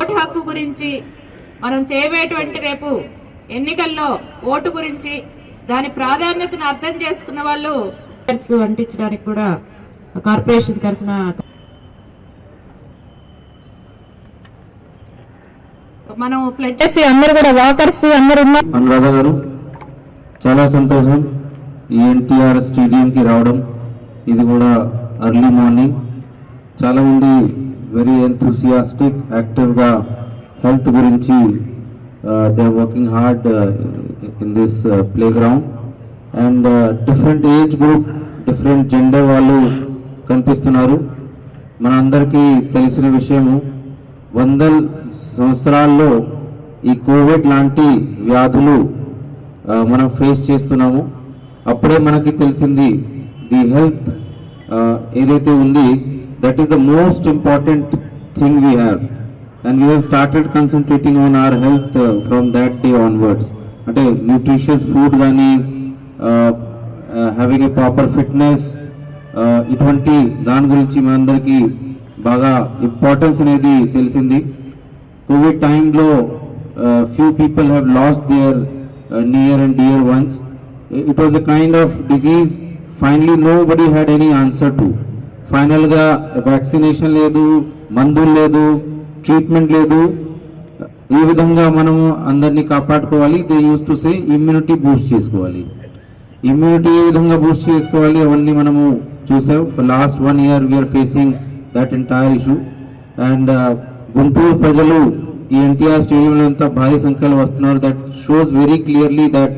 Vote హక్కు గురించి మనం చేయబోయేటువంటి రేపు ఎన్నికల్లో ఓటు గురించి దాని ప్రాధాన్యతను అర్థం చేసుకున్న వాళ్ళు అంటించడానికి కూడా కార్పొరేషన్ తరఫున మనం ప్లెడ్జ్ చేసి అందరూ కూడా వాకర్స్ అందరూ అనురాధ గారు చాలా సంతోషం ఈ ఎన్టీఆర్ స్టేడియం కి రావడం. ఇది కూడా ఎర్లీ మార్నింగ్. చాలా మంది వెరీ ఎంథూసియాస్టిక్ యాక్టివ్గా హెల్త్ గురించి they are working hard in this playground and different age group different gender వాళ్ళు కనిపిస్తున్నారు. మన అందరికీ తెలిసిన విషయము 100 సంవత్సరాల్లో ఈ కోవిడ్ లాంటి వ్యాధులు మనం ఫేస్ చేస్తున్నాము. అప్పుడే మనకి తెలిసింది ది హెల్త్ ఏదైతే ఉంది that is the most important thing we have and we have started concentrating on our health from that day onwards. అంటే న్యూట్రిషియస్ ఫుడ్ కానీ హ్యావింగ్ ఏ ప్రాపర్ ఫిట్నెస్ ఇటువంటి దాని గురించి మనందరికీ బాగా ఇంపార్టెన్స్ అనేది తెలిసింది. కోవిడ్ టైంలో few people have lost their near and dear ones. It was a kind of disease finally nobody had any answer to. ఫైనల్గా వ్యాక్సినేషన్ లేదు, మందులు లేదు, ట్రీట్మెంట్ లేదు. ఈ విధంగా మనము అందరినీ కాపాడుకోవాలి. They use to say immunity boost చేసుకోవాలి. ఇమ్యూనిటీ ఏ విధంగా బూస్ట్ చేసుకోవాలి అవన్నీ మనము చూసాం. For last 1 year we are facing that entire issue. And Guntur ప్రజలు ఈ ఎన్టీఆర్ స్టేడియంలో ఎంత భారీ సంఖ్యలో వస్తున్నారు. That shows very clearly that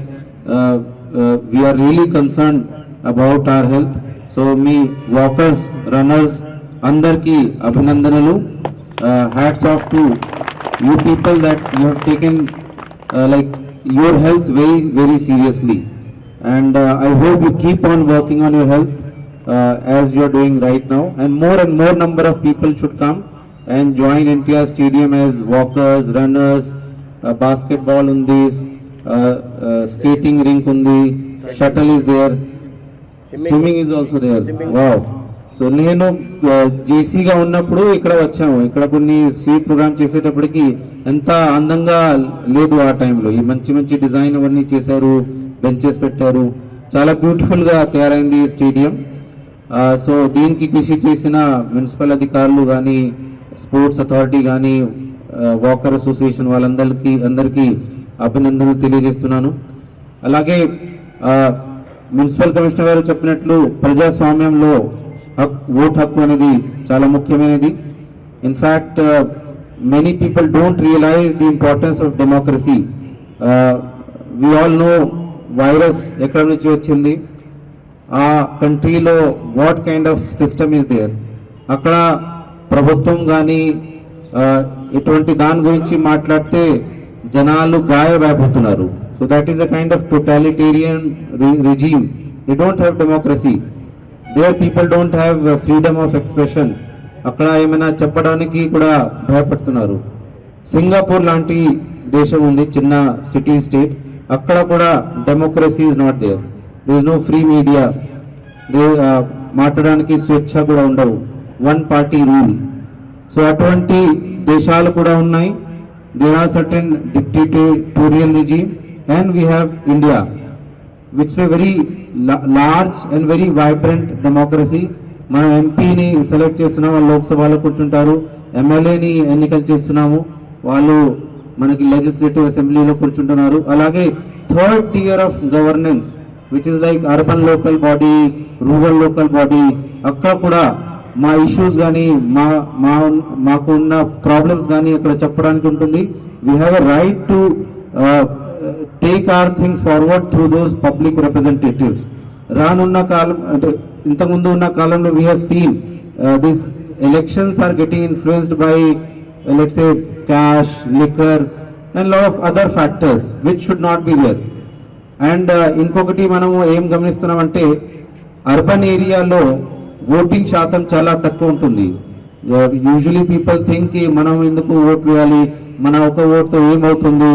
we are really concern about our health. So మీ వాకర్స్ రన్నర్స్ అందరికీ అభినందనలు. Hats off to you people that you have taken like your health very seriously and I hope you keep on working on your health as you are doing right now, and more number of people should come and join NTR Stadium as walkers, runners. Basketball undi, skating rink undi, shuttle is there, swimming is also there. Wow. So నేను జేసీగా ఉన్నప్పుడు ఇక్కడ వచ్చాము. ఇక్కడ కొన్ని sweet programme చేసేటప్పటికి ఎంత అందంగా లేదు ఆ టైంలో. ఈ మంచి డిజైన్ అవన్నీ చేశారు, బెంచెస్ పెట్టారు, చాలా బ్యూటిఫుల్ గా తయారైంది స్టేడియం. సో దీనికి కృషి చేసిన మున్సిపల్ అధికారులు కానీ, స్పోర్ట్స్ అథారిటీ కానీ, వాకర్ అసోసియేషన్ అందరికీ అభినందనలు తెలియజేస్తున్నాను. అలాగే మున్సిపల్ కమిషనర్ గారు చెప్పినట్లు ప్రజాస్వామ్యంలో ఓట్ హక్కు అనేది చాలా ముఖ్యమైనది. In fact many people don't realise the importance of democracy. We all know virus ఎక్కడి నుంచి వచ్చింది, ఆ కంట్రీలో what kind of system is there. అక్కడ ప్రభుత్వం కానీ ఇటువంటి దాని గురించి మాట్లాడితే జనాలు గాయమైపోతున్నారు. So that is a kind of totalitarian regime. They don't have democracy. Their people don't have freedom of expression. అక్కడ ఏమైనా చెప్పడానికి కూడా భయపడుతున్నారు. సింగపూర్ లాంటి దేశం ఉంది, చిన్న సిటీ స్టేట్. అక్కడ కూడా democracy is not there. There is no free media. మాట్లాడడానికి స్వేచ్ఛ కూడా ఉండవు. 1 party రూల్. సో అటువంటి దేశాలు కూడా ఉన్నాయి. There are certain dictatorial regime and we have India which is a very large and very vibrant democracy. మనం ఎంపీని సెలెక్ట్ చేస్తున్నాం, వాళ్ళు లోక్సభలో కూర్చుంటారు. ఎమ్మెల్యేని ఎన్నికలు చేస్తున్నాము, వాళ్ళు మనకి లెజిస్లేటివ్ అసెంబ్లీలో కూర్చుంటున్నారు. అలాగే 3rd tier of governance which is like urban local body, rural local body. అక్కడ కూడా మా ఇష్యూస్ కానీ మాకు ఉన్న ప్రాబ్లమ్స్ కానీ అక్కడ చెప్పడానికి ఉంటుంది. We have a right to take our things forward through those public representatives. రానున్న కాలం అంటే ఇంతకుముందు ఉన్న కాలంలో we have seen these elections are getting influenced by let's say cash, liquor and lot of other factors which should not be there. And ఇంకొకటి మనము ఏం గమనిస్తున్నామంటే urban ఏరియాలో voting శాతం చాలా తక్కువ ఉంటుంది. యూజువలీ పీపుల్ థింక్ మనం ఎందుకు ఓట్ వేయాలి, మన ఒక ఓటుతో ఏమవుతుంది,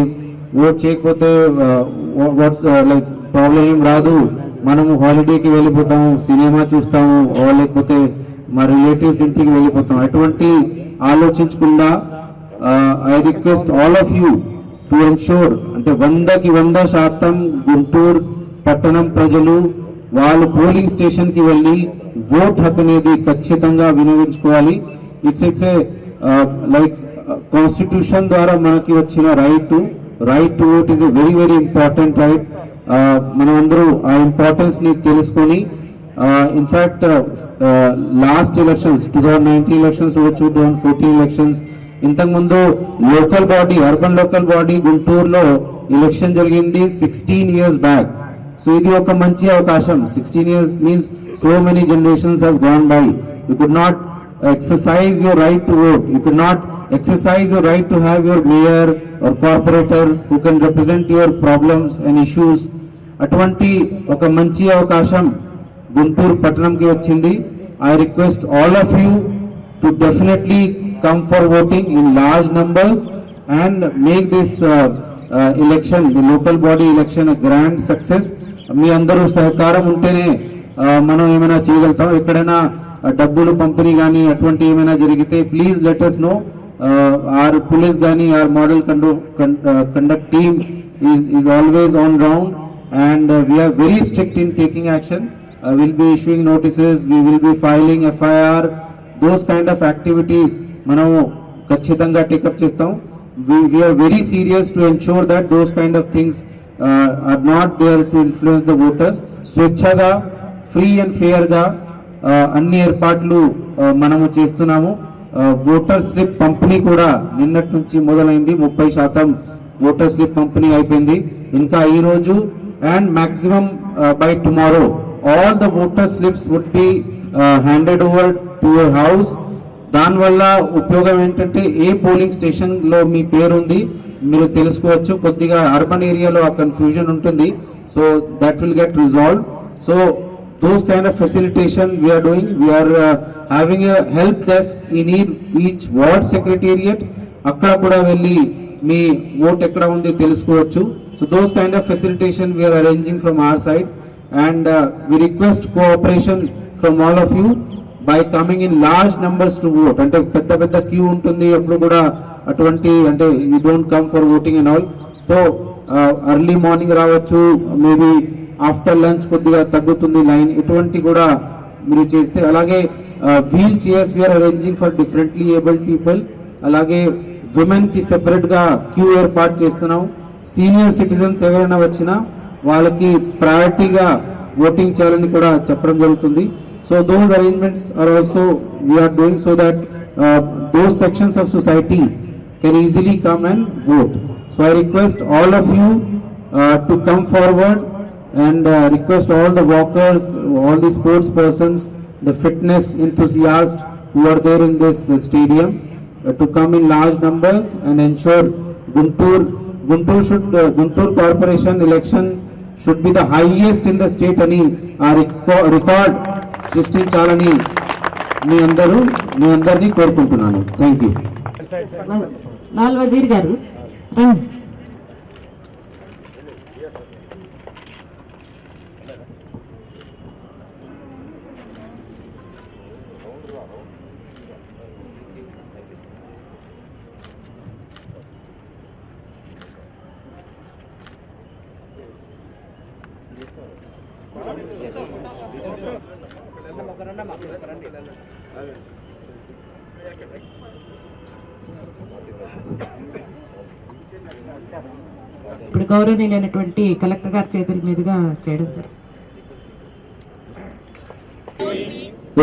ఓట్ చేయకపోతే వాట్స్ లైక్ ప్రాబ్లం ఏం రాదు, మనము హాలిడేకి వెళ్ళిపోతాము, సినిమా చూస్తాము, లేకపోతే మా రిలేటివ్స్ ఇంటికి వెళ్ళిపోతాం. అటువంటి ఆలోచించకుండా I request all of you to ensure, అంటే 100% గుంటూరు పట్టణం ప్రజలు వాళ్ళు పోలింగ్ స్టేషన్ కి వెళ్ళి ఓట్ హక్కు అనేది ఖచ్చితంగా వినియోగించుకోవాలి. ఇట్స్ ఏ లైక్ కాన్స్టిట్యూషన్ ద్వారా మనకి వచ్చిన right to vote is a very very important right. మనం అందరూ ఆ ఇంపార్టెన్స్ ని తెలుసుకొని ఇన్ఫాక్ట్ లాస్ట్ ఎలక్షన్స్ 2019 ఎలక్షన్స్ అవ్వచ్చు, 2014 ఎలక్షన్స్, ఇంతకుముందు local body urban local body గుంటూరులో ఎలక్షన్ జరిగింది 16 years బ్యాక్. సో ఇది ఒక మంచి అవకాశం. 16 years means so many generations have gone by. You could not exercise your right to vote. You could not exercise your right to have your mayor or corporator who can represent your problems and issues. అటువంటి ఒక మంచి అవకాశం గుంటూరు పట్టణంకి వచ్చింది. I request all of you to definitely come for voting in large numbers and make this election, the local body election, a grand success. మీ అందరూ సహకారం ఉంటేనే మనం ఏమైనా చేయగలుగుతాం. ఎక్కడైనా డబ్బులు పంపిణీ కానీ అటువంటి ఏమైనా జరిగితే please let us know. Our police కానీ our model conduct team is always on ground and we are very strict in taking action. We'll be issuing notices, we will be filing FIR, those kind of activities మనం ఖచ్చితంగా take up చేస్తాం. We are very serious to ensure that those kind of things are not there to influence the voters. స్వేచ్ఛగా free and fair గా అన్ని ఏర్పాట్లు మనము చేస్తున్నాము. Voter slip పంపిణీ కూడా నిన్నటి నుంచి మొదలైంది. 30% ఓటర్ స్లిప్ పంపిణీ అయిపోయింది. ఇంకా ఈ రోజు and maximum by tomorrow all the voter slips would be handed over to your house. దానివల్ల ఉపయోగం ఏంటంటే ఏ పోలింగ్ స్టేషన్ లో మీ పేరు ఉంది మీరు తెలుసుకోవచ్చు. కొద్దిగా అర్బన్ ఏరియాలో ఆ కన్ఫ్యూజన్ ఉంటుంది. So that will get resolve. So those kind of facilitation we are doing. We are having a help desk in each ward secretariat. అక్కడ కూడా వెళ్ళి మీ ఓట్ ఎక్కడ ఉంది తెలుసుకోవచ్చు. So those kind of facilitation we are arranging from our side and we request cooperation from all of you by coming in large numbers to vote. అంటే పెద్ద queue ఉంటుంది అప్పుడు కూడా అటువంటి అంటే you don't come for voting and all. So early morning రావచ్చు, maybe after lunch కొద్దిగా తగ్గుతుంది లైన్, ఇటువంటి కూడా మీరు చేస్తే. అలాగే wheelchairs we are arranging for differently abled people. అలాగే విమెన్ కి సెపరేట్ గా క్యూ ఏర్పాటు చేస్తున్నాం. సీనియర్ సిటిజన్స్ ఎవరైనా వచ్చినా వాళ్ళకి ప్రయారిటీగా ఓటింగ్ చేయాలని కూడా చెప్పడం జరుగుతుంది. So those arrangements are also we are doing so that those sections of society can easily come and vote. So I request all of you to come forward and request all the walkers, all the sports persons, the fitness enthusiasts who are there in this stadium to come in large numbers and ensure Guntur Corporation election should be the highest in the state ani record సృష్టించాలని మీ అందరినీ కోరుకుంటున్నాను. Thank you. Lal Wazir గారు రండి. ఇప్పుడు గౌరవనీయులైనటువంటి collector గారి చేతుల మీదుగా చేయడం జరుగుతుంది.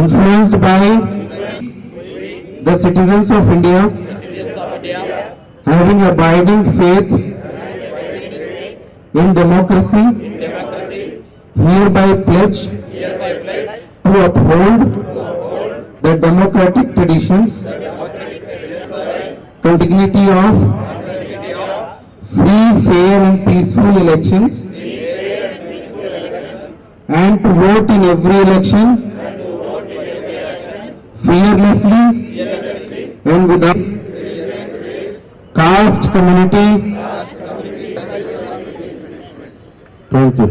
Influenced by the citizens of India, having abiding faith in democracy, hereby pledge to uphold the democratic traditions, dignity of free, fair and peaceful elections, and to vote in every election fearlessly and without caste, community. Thank you.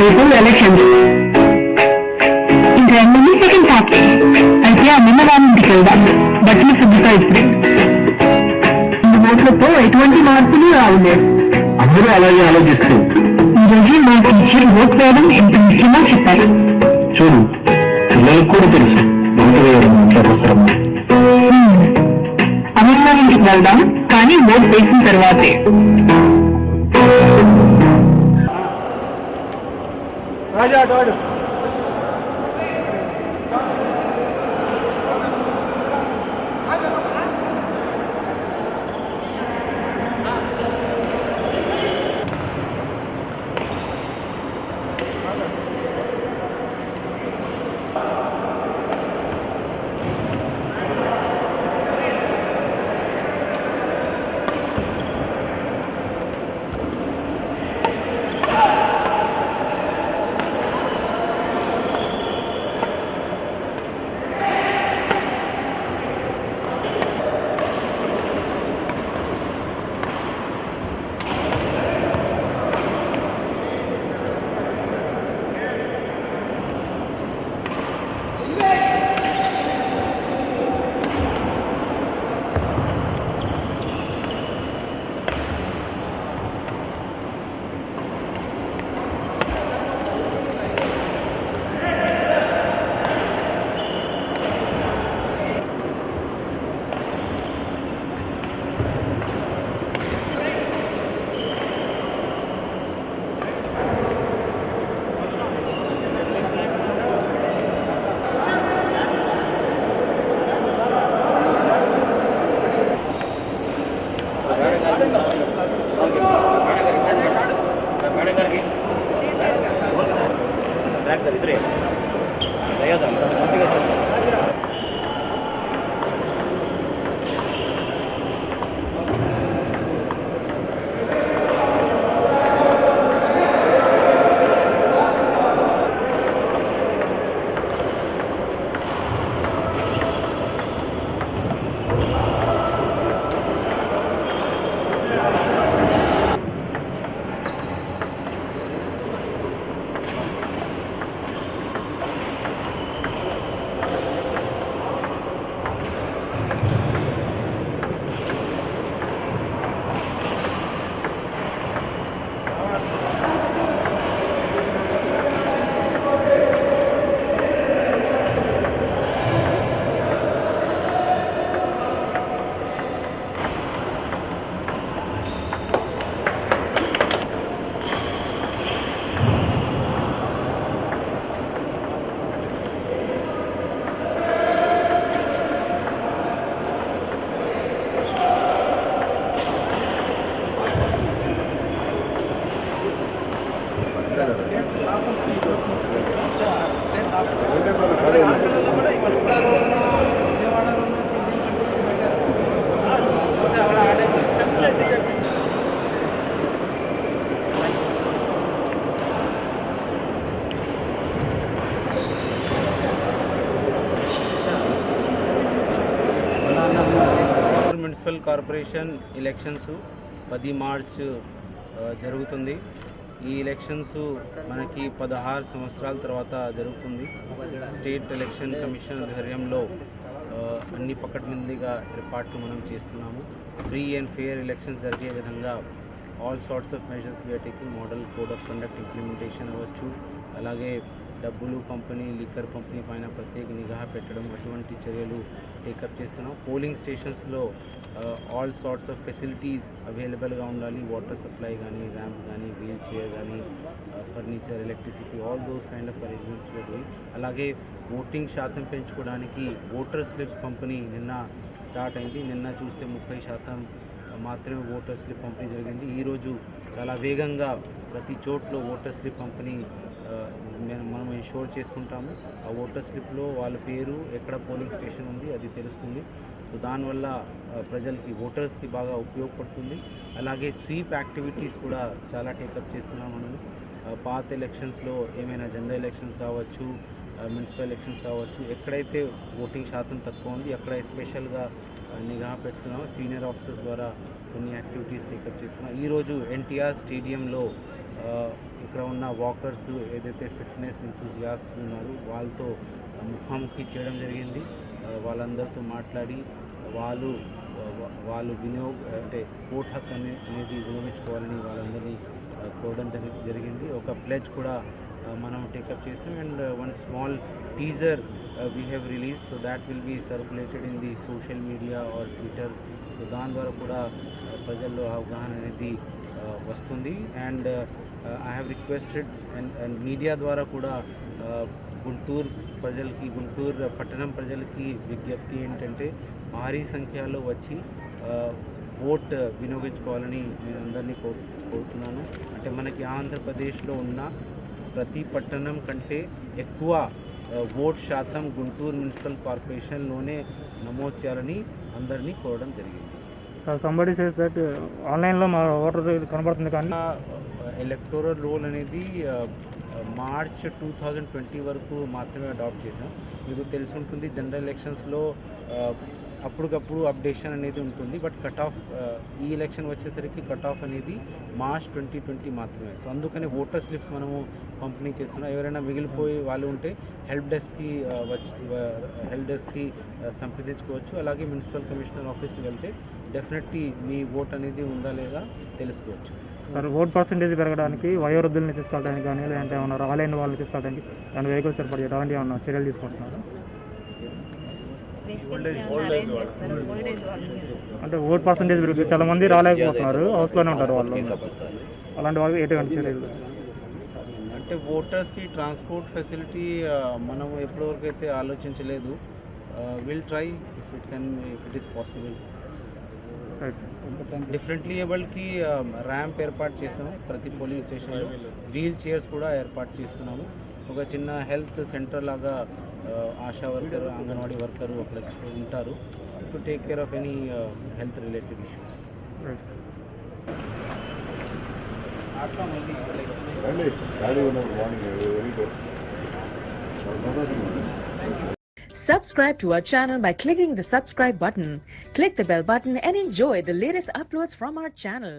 రేపు elections ఇంకా 2 seconds ఆపే అయితే ఆ నిన్న వాళ్ళింటికి వెళ్దాం. బట్టలు శుద్ధిగా ఇప్పుడే 2 ఓట్లతో ఎటువంటి మార్పులు రావులే. అందరూ అలాగే ఆలోచిస్తూ ఈ రోజు మా టీచర్ ఓట్ వేయడం ఎంత ముఖ్యమో చెప్పారు. చూడు, పిల్లలకు కూడా తెలుసు ఓటు వేయడం ఎంత అవసరం. అమర్నాథ్ ఇంటికి వెళ్దాం, కానీ ఓట్ వేసిన తర్వాతే. మున్సిపల్ కార్పొరేషన్ ఎలక్షన్స్ 10 మార్చ్ జరుగుతుంది. ఈ ఎలక్షన్స్ మనకి 16 సంవత్సరాల తర్వాత జరుగుతుంది. స్టేట్ ఎలక్షన్ కమిషన్ ఆధ్వర్యంలో అన్ని పకడ్బందీగా ఏర్పాట్లు మనం చేస్తున్నాము. ఫ్రీ అండ్ ఫెయిర్ ఎలక్షన్స్ జరిగే విధంగా all sorts of measures we are taking. Model code of conduct implementation అవ్వచ్చు, అలాగే డబ్బులు పంపిణీ, లిక్కర్ పంపిణీ పైన ప్రత్యేక నిఘా పెట్టడం, అటువంటి చర్యలు టేకప్ చేస్తున్నాం. పోలింగ్ స్టేషన్స్లో ఆల్ సార్ట్స్ ఆఫ్ ఫెసిలిటీస్ అవైలబుల్గా ఉండాలి. వాటర్ సప్లై కానీ, ర్యాంప్ కానీ, వీల్ చైర్ కానీ, furniture, electricity, all those kind of arrangements doing. అలాగే ఓటింగ్ శాతం పెంచుకోవడానికి ఓటర్ స్లిప్స్ పంపిణీ నిన్న స్టార్ట్ అయింది. నిన్న చూస్తే 30% మాత్రమే ఓటర్ స్లిప్ పంపిణీ జరిగింది. ఈరోజు చాలా వేగంగా ప్రతి చోట్ల ఓటర్ స్లిప్ పంపిణీ మనం ఇన్షూర్ చేసుకుంటాము. ఆ ఓటర్ స్లిప్లో వాళ్ళ పేరు, ఎక్కడ పోలింగ్ స్టేషన్ ఉంది అది తెలుస్తుంది. సో దానివల్ల ప్రజలకి, ఓటర్స్కి బాగా ఉపయోగపడుతుంది. అలాగే స్వీప్ యాక్టివిటీస్ కూడా చాలా టేకప్ చేస్తున్నాం మనం. పాత ఎలక్షన్స్లో ఏమైనా జనరల్ ఎలక్షన్స్ కావచ్చు, మున్సిపల్ ఎలక్షన్స్ కావచ్చు, ఎక్కడైతే ఓటింగ్ శాతం తక్కువ ఉంది అక్కడ స్పెషల్గా నిఘా పెడుతున్నాం. సీనియర్ ఆఫీసర్స్ ద్వారా కొన్ని యాక్టివిటీస్ టేకప్ చేస్తున్నాం. ఈరోజు ఎన్టీఆర్ స్టేడియంలో ఇక్కడ ఉన్న వాకర్స్ ఏదైతే ఫిట్నెస్ ఎంతూజియాస్ట్ ఉన్నారో వాళ్ళతో ముఖాముఖి చేయడం జరిగింది. వాళ్ళందరితో మాట్లాడి వాళ్ళు అంటే ఓట్ హక్కు అనేది వినియోగించుకోవాలని వాళ్ళందరినీ కోరడం జరిగింది. ఒక ప్లెజ్ కూడా మనం టేకప్ చేసాం. And one small teaser we have release, so that will be circulated in the social media or Twitter. So దాని ద్వారా కూడా ప్రజల్లో అవగాహన అనేది వస్తుంది. And I have requested and media ద్వారా కూడా గుంటూరు పట్టణం ప్రజలకి విజ్ఞప్తి ఏంటంటే భారీ సంఖ్యలో వచ్చి ఓట్ వినియోగించుకోవాలని నేను అందరినీ కోరుతున్నాను. అంటే మనకి ఆంధ్రప్రదేశ్లో ఉన్న ప్రతి పట్టణం కంటే ఎక్కువ ఓట్ శాతం గుంటూరు మున్సిపల్ కార్పొరేషన్లోనే నమోదు చేయాలని అందరినీ కోరడం జరిగింది. సంబడి సేస్ దట్ ఆన్లైన్లో మా ఓటర్ కనబడుతుంది కానీ ఎలక్టోరల్ రోల్ అనేది మార్చ్ 2020 వరకు మాత్రమే అడాప్ట్ చేసాం. మీకు తెలిసి ఉంటుంది జనరల్ ఎలక్షన్స్లో అప్పటికప్పుడు అప్డేషన్ అనేది ఉంటుంది. బట్ కట్ ఆఫ్ ఈ ఎలక్షన్ వచ్చేసరికి కట్ ఆఫ్ అనేది మార్చ్ 2020 మాత్రమే. సో అందుకని ఓటర్ స్లిప్స్ మనము పంపిణీ చేస్తున్నాం. ఎవరైనా మిగిలిపోయి వాళ్ళు ఉంటే హెల్ప్ డెస్క్కి సంప్రదించుకోవచ్చు. అలాగే మున్సిపల్ కమిషనర్ ఆఫీస్కి వెళ్తే డెఫినెట్లీ మీ ఓట్ అనేది ఉందా లేదా తెలుసుకోవచ్చు. సార్, ఓట్ పర్సంటేజ్ పెరగడానికి వయోవృద్ధుల్ని తీసుకెళ్ళడానికి కానీ లేదంటే ఏమన్నా రాలేని వాళ్ళని తీసుకెళ్ళడానికి దాని వెహికల్స్ ఏర్పాటు చేయడం అలాంటి ఏమన్నా చర్యలు తీసుకుంటున్నారు? అంటే ఓట్ పర్సంటేజ్ పెరుగుతుంది, చాలా మంది రాలేకపోతున్నారు, హౌస్లోనే ఉంటారు వాళ్ళు. అలాంటి వాళ్ళకి ఎటువంటి చర్యలు? అంటే ఓటర్స్కి ట్రాన్స్పోర్ట్ ఫెసిలిటీ మనం ఎప్పటివరకు అయితే ఆలోచించలేదు. Will try if it is possible. Differently ఏబుల్డ్కి ర్యాంప్ ఏర్పాటు చేసాము ప్రతి పోలింగ్ స్టేషన్లో. వీల్ చైర్స్ కూడా ఏర్పాటు చేస్తున్నాము. ఒక చిన్న హెల్త్ సెంటర్ లాగా ఆశా వర్కర్, అంగన్వాడీ వర్కరు అక్కడ ఉంటారు to take care of any health related issues. Subscribe to our channel by clicking the subscribe button. Click the bell button and enjoy the latest uploads from our channel.